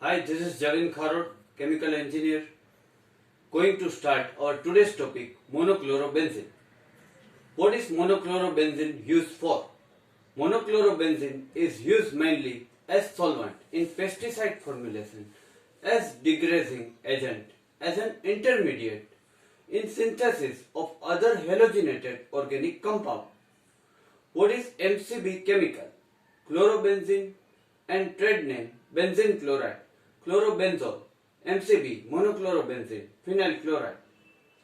Hi, this is Javin Kharod, chemical engineer, going to start our today's topic, monochlorobenzene. What is monochlorobenzene used for? Monochlorobenzene is used mainly as solvent in pesticide formulation, as degrading agent, as an intermediate in synthesis of other halogenated organic compound. What is MCB chemical? Chlorobenzene and trade name benzene chloride, chlorobenzol, MCB, monochlorobenzene, phenyl chloride,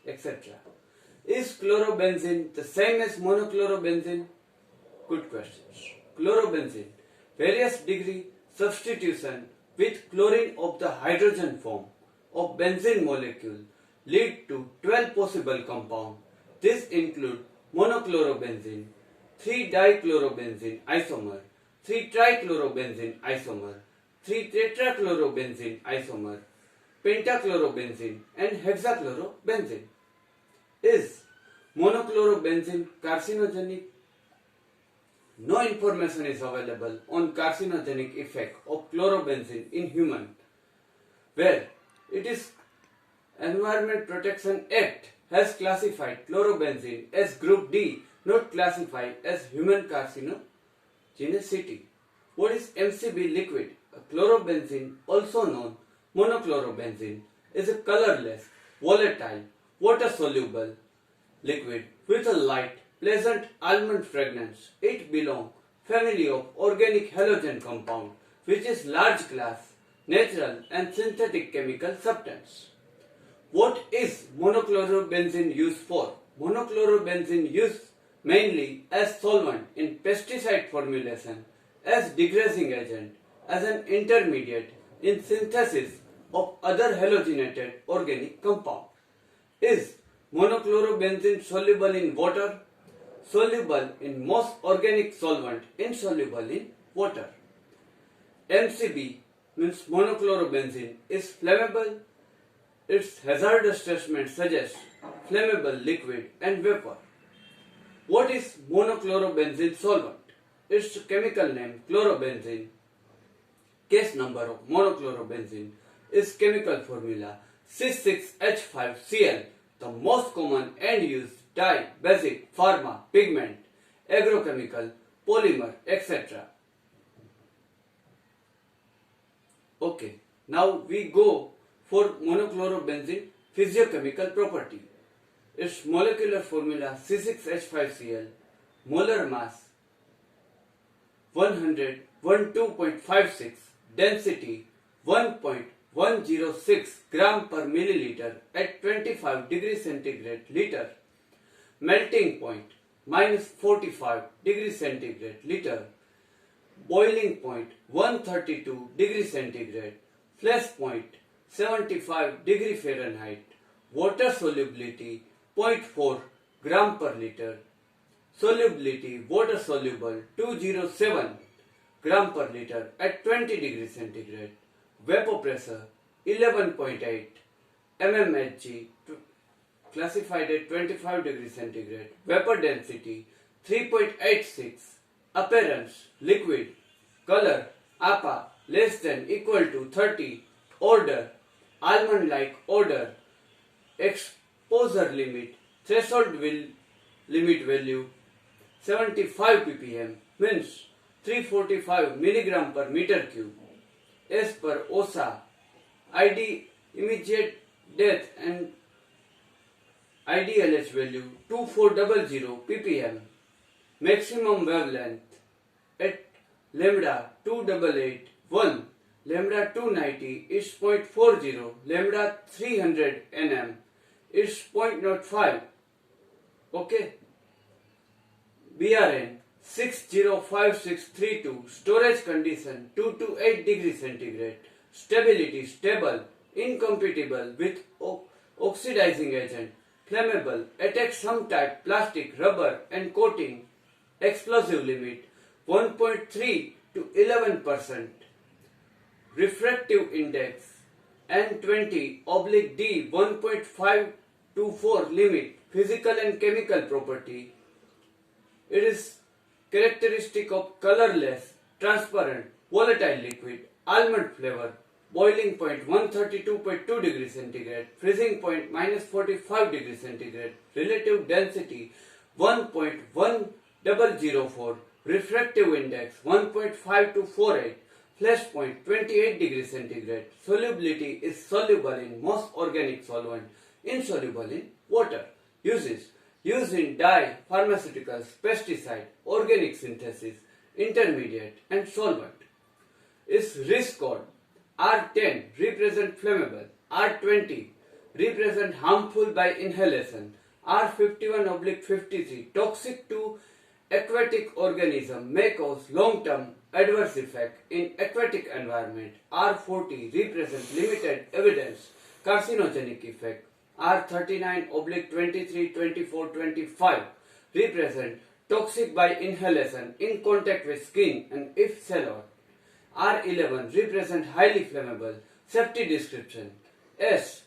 etc. Is chlorobenzene the same as monochlorobenzene? Good questions. Chlorobenzene, various degree substitution with chlorine of the hydrogen form of benzene molecule lead to 12 possible compounds. This include monochlorobenzene, 3-dichlorobenzene isomer, 3-trichlorobenzene isomer, 3-tetrachlorobenzene isomer, pentachlorobenzene and hexachlorobenzene. Is monochlorobenzene carcinogenic? No information is available on carcinogenic effect of chlorobenzene in human, where it is Environment Protection Act has classified chlorobenzene as group D, not classified as human carcinogenicity. What is MCB liquid? Chlorobenzene, also known monochlorobenzene, is a colorless, volatile, water-soluble liquid with a light, pleasant almond fragrance. It belongs family of organic halogen compound, which is large class, natural and synthetic chemical substance. What is monochlorobenzene used for? Monochlorobenzene used mainly as solvent in pesticide formulation, as degrading agent, as an intermediate in synthesis of other halogenated organic compound. Is monochlorobenzene soluble in water? Soluble in most organic solvent, insoluble in water. MCB means monochlorobenzene is flammable. Its hazardous assessment suggests flammable liquid and vapor. What is monochlorobenzene solvent? Its chemical name chlorobenzene. Case number of monochlorobenzene is chemical formula C6H5Cl, the most common end use dye, basic, pharma, pigment, agrochemical, polymer, etc. Okay, now we go for monochlorobenzene physiochemical property. Its molecular formula C6H5Cl, molar mass 112.56, density 1.106 gram per milliliter at 25 degrees centigrade liter, melting point minus 45 degrees centigrade liter, boiling point 132 degrees centigrade, flash point 75 degree Fahrenheit, water solubility 0.4 gram per liter, solubility water soluble 207 gram per liter at 20 degrees centigrade, vapor pressure 11.8 mmHg classified at 25 degrees centigrade, vapor density 3.86, appearance liquid, color APA less than equal to 30, odor almond-like odor, exposure limit, threshold limit value 75 ppm means 345 milligram per meter cube. As per OSA, ID immediate death and IDLH value 2400 ppm, maximum wavelength at lambda 2881, lambda 290 is 0.40, lambda 300 nm is 0.05. Okay. BRN 605632, storage condition 2 to 8 degrees centigrade, stability stable, incompatible with oxidizing agent, flammable, attack some type plastic, rubber and coating, explosive limit 1.3 to 11%, refractive index N20/D 1.524 limit, physical and chemical property. It is characteristic of colorless, transparent, volatile liquid, almond flavor, boiling point 132.2 degrees centigrade, freezing point minus 45 degrees centigrade, relative density 1.1004, refractive index 1.5248, flash point 28 degrees centigrade. Solubility is soluble in most organic solvent, insoluble in water. Uses: used in dye, pharmaceuticals, pesticide, organic synthesis, intermediate and solvent. Its risk code: R10 represent flammable, R20 represent harmful by inhalation, R51/53 toxic to aquatic organism, may cause long-term adverse effect in aquatic environment, R40 represent limited evidence carcinogenic effect, R39/23, 24, 25 represent toxic by inhalation in contact with skin and if cellular, R11 represent highly flammable. Safety description: S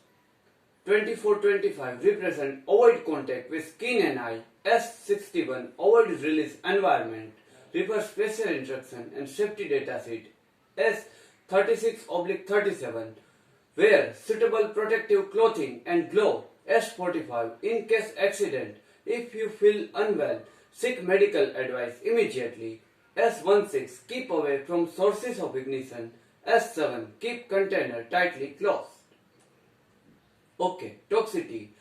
24-25 represent avoid contact with skin and eye. S61 avoid release environment. Refer special instruction and safety data sheet. S36/37 wear suitable protective clothing and glove. S45 in case accident. If you feel unwell, seek medical advice immediately. S16 keep away from sources of ignition. S7 keep container tightly closed. Okay, toxicity: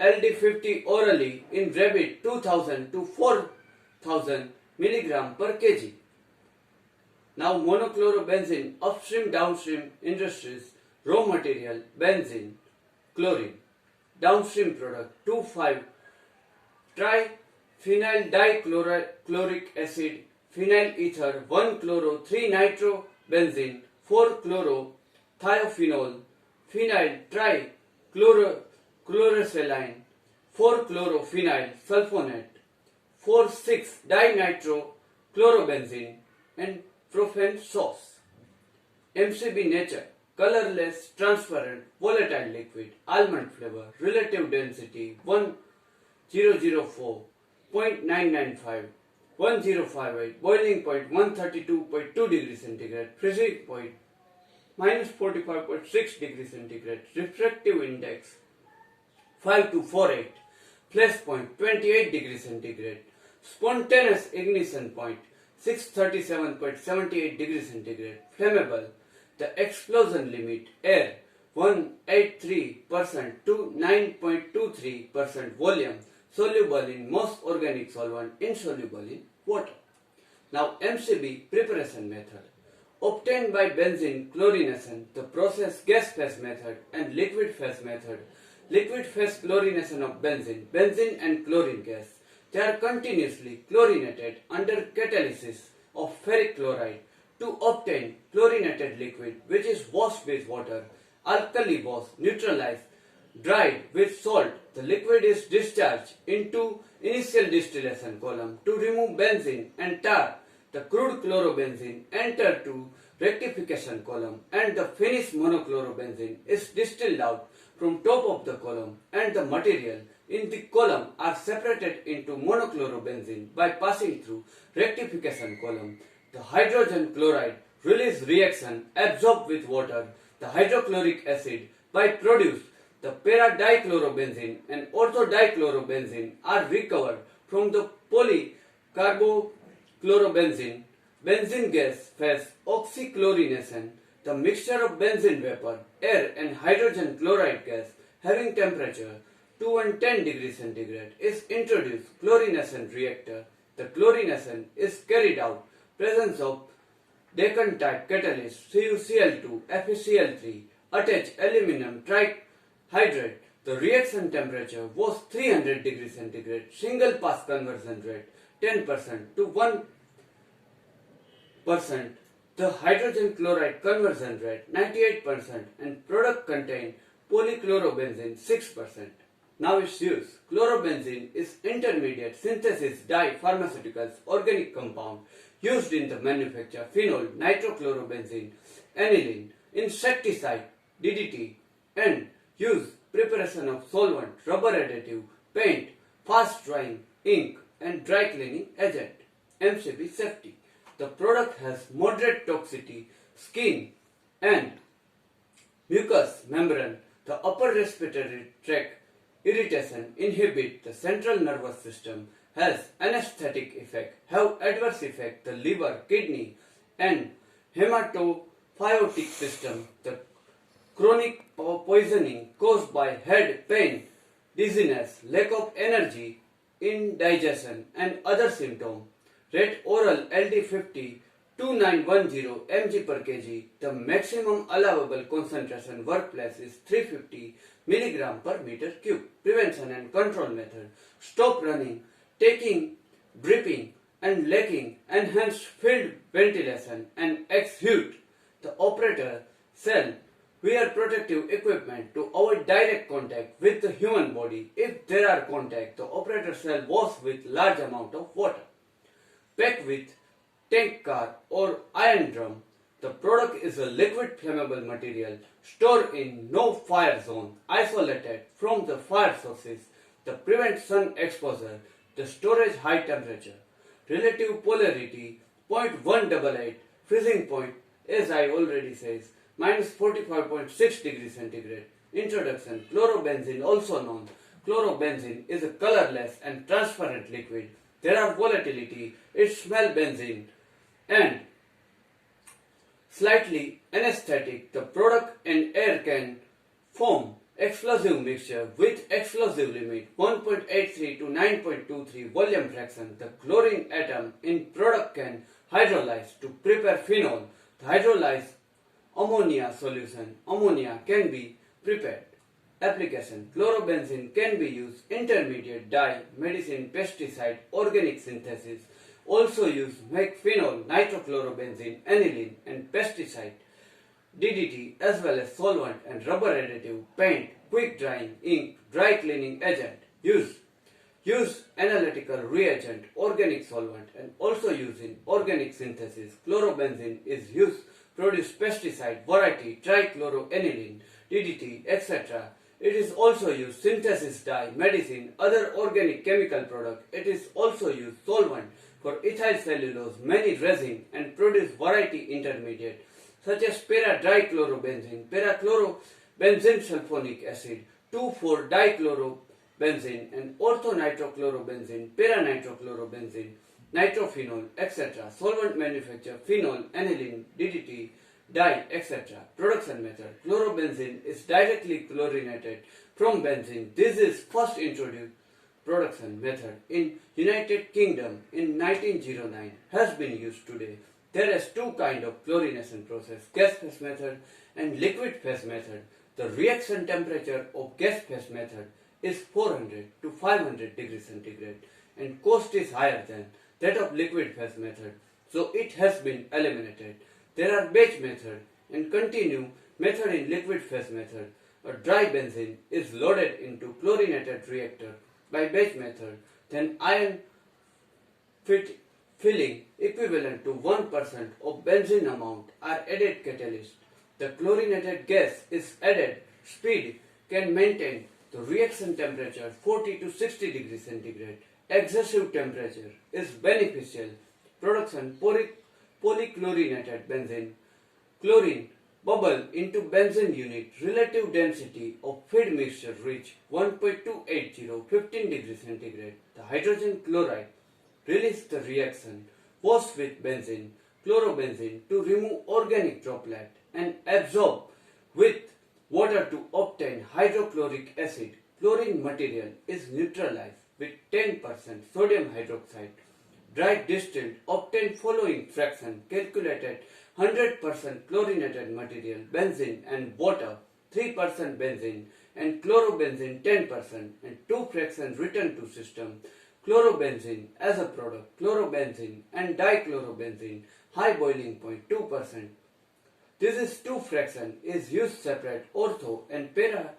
LD50 orally in rabbit 2000 to 4000 milligram per kg. Now monochlorobenzene upstream downstream industries raw material benzene chlorine downstream product 2,5 triphenyl dichloric acid phenyl ether 1 chloro 3 nitrobenzene 4 chloro thiophenol phenyl trichlorosaline 4 chlorophenyl sulfonate 4,6 dinitrochlorobenzene and profane sauce. MCB nature: colorless, transparent, volatile liquid, almond flavor, relative density 1004, 0.995, 1058, boiling point 132.2 degrees centigrade, freezing point minus 45.6 degrees centigrade, refractive index 5248, flash point 28 degrees centigrade, spontaneous ignition point 637.78 degrees centigrade, flammable. The explosion limit: air 183% to 9.23% volume, soluble in most organic solvent, insoluble in water. Now MCB preparation method: obtained by benzene chlorination, the process gas phase method and liquid phase method. Liquid phase chlorination of benzene and chlorine gas. They are continuously chlorinated under catalysis of ferric chloride to obtain chlorinated liquid, which is washed with water, alkali washed, neutralized, dried with salt. The liquid is discharged into initial distillation column to remove benzene and tar. The crude chlorobenzene enter to rectification column and the finished monochlorobenzene is distilled out from top of the column, and the material in the column are separated into monochlorobenzene by passing through rectification column. The hydrogen chloride release reaction absorbed with water. The hydrochloric acid by produce. The para-dichlorobenzene and ortho-dichlorobenzene are recovered from the polycarbochlorobenzene. Benzene gas phase oxychlorination. The mixture of benzene vapor, air and hydrogen chloride gas having temperature 210 degrees centigrade is introduced chlorination reactor. The chlorination is carried out presence of Deccan type catalyst CuCl2 FeCl3 attach aluminum trihydrate. The reaction temperature was 300 degrees centigrade. Single pass conversion rate 10% to 1%. The hydrogen chloride conversion rate 98% and product contain polychlorobenzene 6%. Now its use. Chlorobenzene is intermediate synthesis dye pharmaceuticals organic compound used in the manufacture phenol, nitrochlorobenzene, aniline, insecticide, DDT, and use preparation of solvent, rubber additive, paint, fast drying, ink, and dry cleaning agent. MCB safety. The product has moderate toxicity, skin, and membrane, the upper respiratory tract irritation inhibit the central nervous system, has anesthetic effect, have adverse effect the liver, kidney and hematophytic system, the chronic poisoning caused by head pain, dizziness, lack of energy, indigestion and other symptoms. Rate oral LD50 2910 mg per kg. The maximum allowable concentration workplace is 350 milligram per meter cube. Prevention and control method. Stop running, taking, dripping and leaking, enhance field ventilation and exhaust. The operator shall wear protective equipment to avoid direct contact with the human body. If there are contact, the operator shall wash with large amount of water. Pack with tank car or iron drum. The product is a liquid flammable material stored in no fire zone, isolated from the fire sources. The prevent sun exposure. The storage high temperature. Relative polarity 0.188. Freezing point, as I already says, minus 45.6 degrees centigrade. Introduction. Chlorobenzene, also known. Chlorobenzene is a colorless and transparent liquid. There are volatility, it smells benzene and slightly anesthetic. The product and air can form explosive mixture with explosive limit 1.83 to 9.23 volume fraction. The chlorine atom in product can hydrolyze to prepare phenol. The hydrolyzed ammonia solution, ammonia can be prepared. Application. Chlorobenzene can be used intermediate dye, medicine, pesticide, organic synthesis. Also used make phenol, nitrochlorobenzene, aniline and pesticide, DDT as well as solvent and rubber additive, paint, quick drying, ink, dry cleaning agent. Use analytical reagent, organic solvent and also used in organic synthesis. Chlorobenzene is used produce pesticide, variety, trichloroaniline, DDT, etc. It is also used synthesis dye, medicine, other organic chemical product. It is also used solvent for ethyl cellulose, many resin and produce variety intermediate such as para-dichlorobenzene, para-chlorobenzene sulfonic acid, 2,4-dichlorobenzene and orthonitrochlorobenzene, para-nitrochlorobenzene, nitrophenol, etc. Solvent manufacture, phenol, aniline, DDT, dye, etc. Production method. Chlorobenzene is directly chlorinated from benzene. This is first introduced production method in United Kingdom in 1909. Has been used today. There is two kinds of chlorination process, gas phase method and liquid phase method. The reaction temperature of gas phase method is 400 to 500 degrees centigrade and cost is higher than that of liquid phase method, so it has been eliminated. There are batch method and continue method in liquid phase method. A dry benzene is loaded into chlorinated reactor by batch method, then ion filling equivalent to 1% of benzene amount are added catalyst. The chlorinated gas is added. Speed can maintain the reaction temperature 40 to 60 degrees centigrade. Excessive temperature is beneficial. Production polychlorinated benzene. Chlorine bubble into benzene unit. Relative density of feed mixture reach 1.280 15 degrees centigrade. The hydrogen chloride release the reaction. Wash with benzene, chlorobenzene to remove organic droplet and absorb with water to obtain hydrochloric acid. Chlorine material is neutralized with 10% sodium hydroxide. Dry distilled obtained following fraction calculated 100% chlorinated material, benzene and water, 3% benzene and chlorobenzene 10% and 2 fractions returned to system. Chlorobenzene as a product, chlorobenzene and dichlorobenzene, high boiling point 2%. This is 2 fraction is used separate ortho and para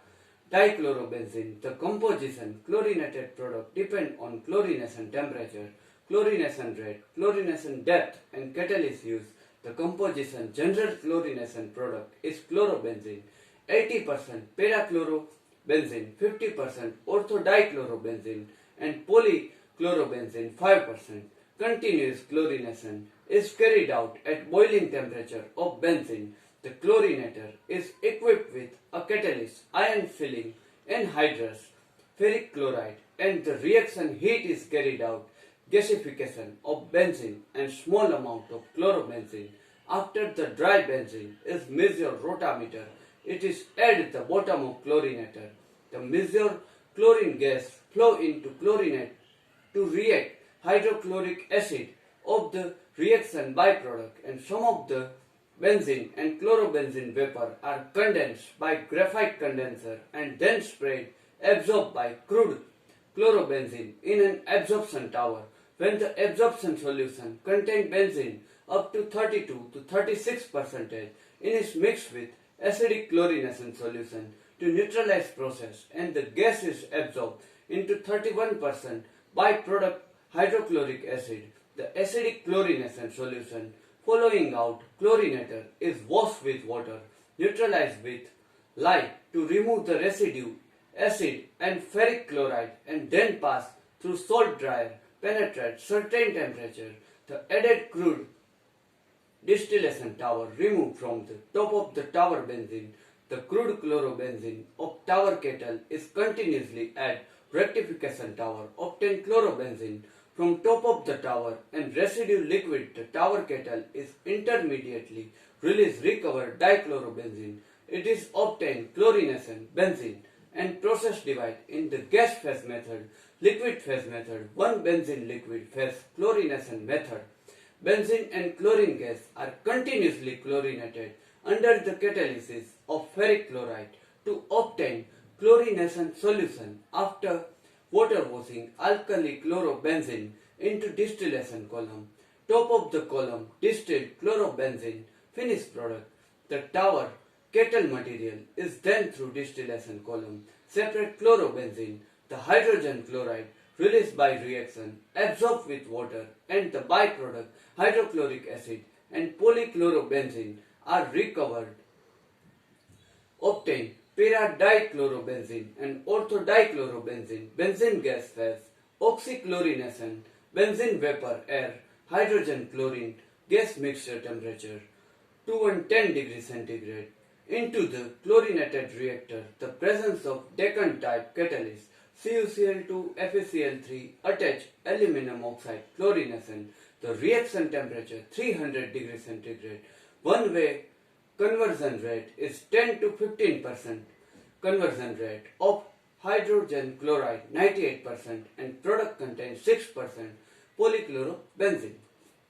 dichlorobenzene. The composition chlorinated product depend on chlorination temperature, chlorination rate, chlorination depth and catalyst use. The composition general chlorination product is chlorobenzene, 80% para-chlorobenzene, 50% orthodichlorobenzene and polychlorobenzene 5%. Continuous chlorination is carried out at boiling temperature of benzene. The chlorinator is equipped with a catalyst, ion filling anhydrous ferric chloride, and the reaction heat is carried out gasification of benzene and small amount of chlorobenzene. After the dry benzene is measured rotameter, it is at the bottom of chlorinator. The measured chlorine gas flow into chlorinate to react hydrochloric acid of the reaction byproduct, and some of the benzene and chlorobenzene vapor are condensed by graphite condenser and then sprayed absorbed by crude chlorobenzene in an absorption tower. When the absorption solution contains benzene up to 32 to 36%, it is mixed with acidic chlorination solution to neutralize process, and the gas is absorbed into 31% byproduct hydrochloric acid. The acidic chlorination solution following out chlorinator is washed with water, neutralized with lye to remove the residue, acid and ferric chloride, and then pass through salt dryer, penetrate certain temperature. The added crude distillation tower removed from the top of the tower benzene. The crude chlorobenzene of tower kettle is continuously add rectification tower, obtain chlorobenzene from top of the tower, and residue liquid the tower kettle is intermediately release recovered dichlorobenzene. It is obtained chlorination benzene and process divide in the gas phase method, liquid phase method, 1 benzene liquid phase chlorination method. Benzene and chlorine gas are continuously chlorinated under the catalysis of ferric chloride to obtain chlorination solution. After water washing alkali chlorobenzene into distillation column, top of the column distilled chlorobenzene finished product. The tower kettle material is then through distillation column separate chlorobenzene, the hydrogen chloride released by reaction absorbed with water, and the byproduct hydrochloric acid and polychlorobenzene are recovered. Obtain para-dichlorobenzene and orthodichlorobenzene, benzene gas phase, oxychlorination, benzene vapor air, hydrogen chlorine gas mixture temperature 210 degrees centigrade. Into the chlorinated reactor, the presence of Deccan type catalyst CuCl2 FeCl3 attached aluminum oxide chlorination. The reaction temperature 300 degrees centigrade. One way conversion rate is 10 to 15% conversion rate of hydrogen chloride 98% and product contains 6% polychlorobenzene.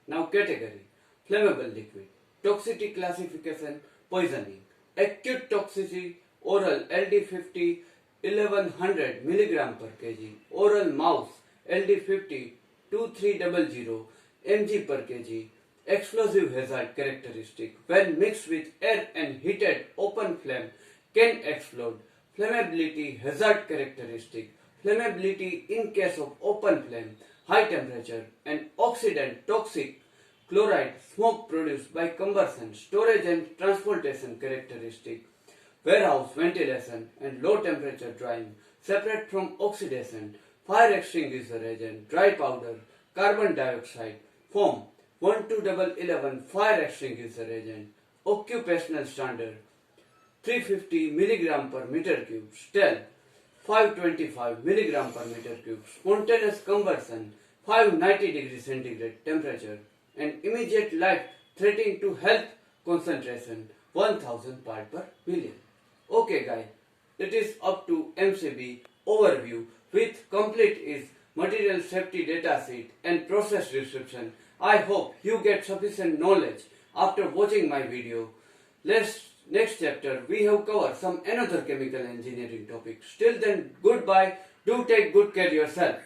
Now category: flammable liquid, toxicity classification, poisoning, acute toxicity, oral LD50 1100 mg per kg, oral mouse LD50 2300 mg per kg. Explosive hazard characteristic: when mixed with air and heated open flame can explode. Flammability hazard characteristic: flammability in case of open flame, high temperature and oxidant toxic chloride smoke produced by combustion. Storage and transportation characteristic: warehouse ventilation and low temperature drying, separate from oxidation, fire extinguisher agent, dry powder, carbon dioxide, foam, 1,2,11 fire extinguisher agent, occupational standard 350 mg per meter cube, STEL 525 mg per meter cube, spontaneous combustion 590 degrees centigrade temperature, and immediate life threatening to health concentration 1000 part per million. Okay guys, it is up to MCB overview with complete is material safety data sheet and process description. I hope you get sufficient knowledge after watching my video. Next chapter we have covered some another chemical engineering topic. Till then, goodbye. Do take good care yourself.